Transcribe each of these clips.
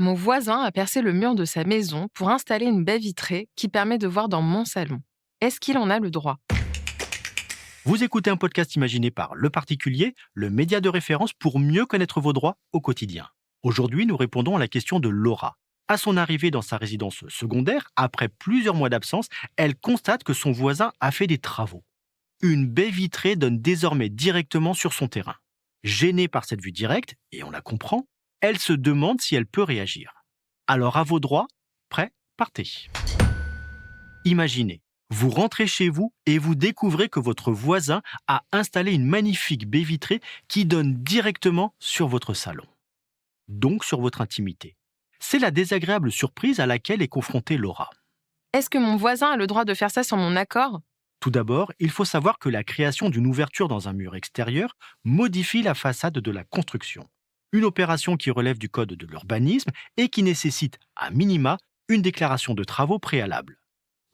Mon voisin a percé le mur de sa maison pour installer une baie vitrée qui permet de voir dans mon salon. Est-ce qu'il en a le droit? Vous écoutez un podcast imaginé par Le Particulier, le média de référence pour mieux connaître vos droits au quotidien. Aujourd'hui, nous répondons à la question de Laura. À son arrivée dans sa résidence secondaire, après plusieurs mois d'absence, elle constate que son voisin a fait des travaux. Une baie vitrée donne désormais directement sur son terrain. Gênée par cette vue directe, et on la comprend, elle se demande si elle peut réagir. Alors à vos droits, prêt, partez. Imaginez, vous rentrez chez vous et vous découvrez que votre voisin a installé une magnifique baie vitrée qui donne directement sur votre salon. Donc sur votre intimité. C'est la désagréable surprise à laquelle est confrontée Laura. Est-ce que mon voisin a le droit de faire ça sans mon accord? Tout d'abord, il faut savoir que la création d'une ouverture dans un mur extérieur modifie la façade de la construction. Une opération qui relève du code de l'urbanisme et qui nécessite, à minima, une déclaration de travaux préalable,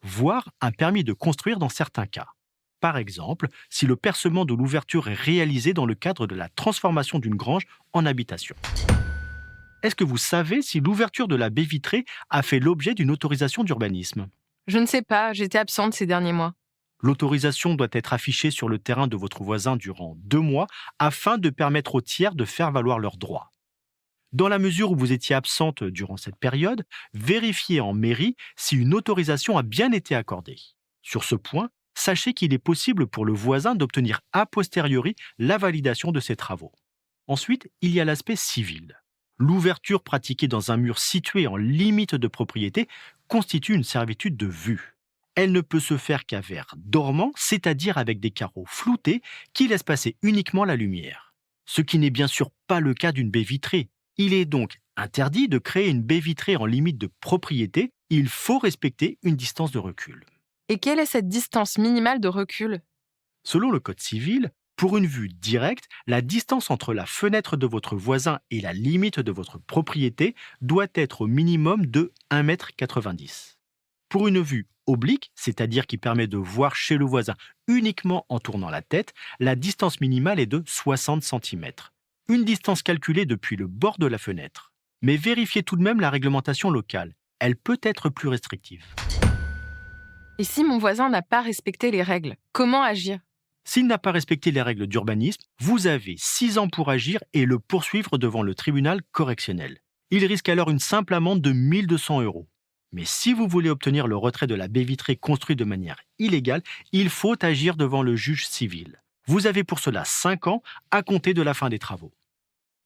voire un permis de construire dans certains cas. Par exemple, si le percement de l'ouverture est réalisé dans le cadre de la transformation d'une grange en habitation. Est-ce que vous savez si l'ouverture de la baie vitrée a fait l'objet d'une autorisation d'urbanisme? Je ne sais pas, j'étais absente ces derniers mois. L'autorisation doit être affichée sur le terrain de votre voisin durant 2 mois afin de permettre aux tiers de faire valoir leurs droits. Dans la mesure où vous étiez absente durant cette période, vérifiez en mairie si une autorisation a bien été accordée. Sur ce point, sachez qu'il est possible pour le voisin d'obtenir a posteriori la validation de ses travaux. Ensuite, il y a l'aspect civil. L'ouverture pratiquée dans un mur situé en limite de propriété constitue une servitude de vue. Elle ne peut se faire qu'à verre dormant, c'est-à-dire avec des carreaux floutés qui laissent passer uniquement la lumière. Ce qui n'est bien sûr pas le cas d'une baie vitrée. Il est donc interdit de créer une baie vitrée en limite de propriété. Il faut respecter une distance de recul. Et quelle est cette distance minimale de recul? Selon le Code civil, pour une vue directe, la distance entre la fenêtre de votre voisin et la limite de votre propriété doit être au minimum de 1,90 m. Pour une vue oblique, c'est-à-dire qui permet de voir chez le voisin uniquement en tournant la tête, la distance minimale est de 60 cm. Une distance calculée depuis le bord de la fenêtre. Mais vérifiez tout de même la réglementation locale. Elle peut être plus restrictive. Et si mon voisin n'a pas respecté les règles, comment agir? S'il n'a pas respecté les règles d'urbanisme, vous avez 6 ans pour agir et le poursuivre devant le tribunal correctionnel. Il risque alors une simple amende de 1 200 €. Mais si vous voulez obtenir le retrait de la baie vitrée construite de manière illégale, il faut agir devant le juge civil. Vous avez pour cela 5 ans à compter de la fin des travaux.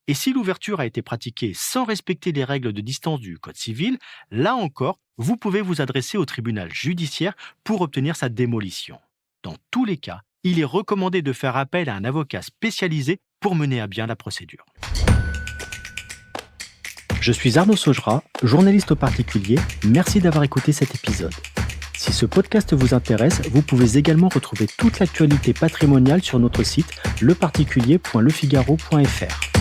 Et si l'ouverture a été pratiquée sans respecter les règles de distance du Code civil, là encore, vous pouvez vous adresser au tribunal judiciaire pour obtenir sa démolition. Dans tous les cas, il est recommandé de faire appel à un avocat spécialisé pour mener à bien la procédure. Je suis Arnaud Saugera, journaliste au particulier. Merci d'avoir écouté cet épisode. Si ce podcast vous intéresse, vous pouvez également retrouver toute l'actualité patrimoniale sur notre site leparticulier.lefigaro.fr.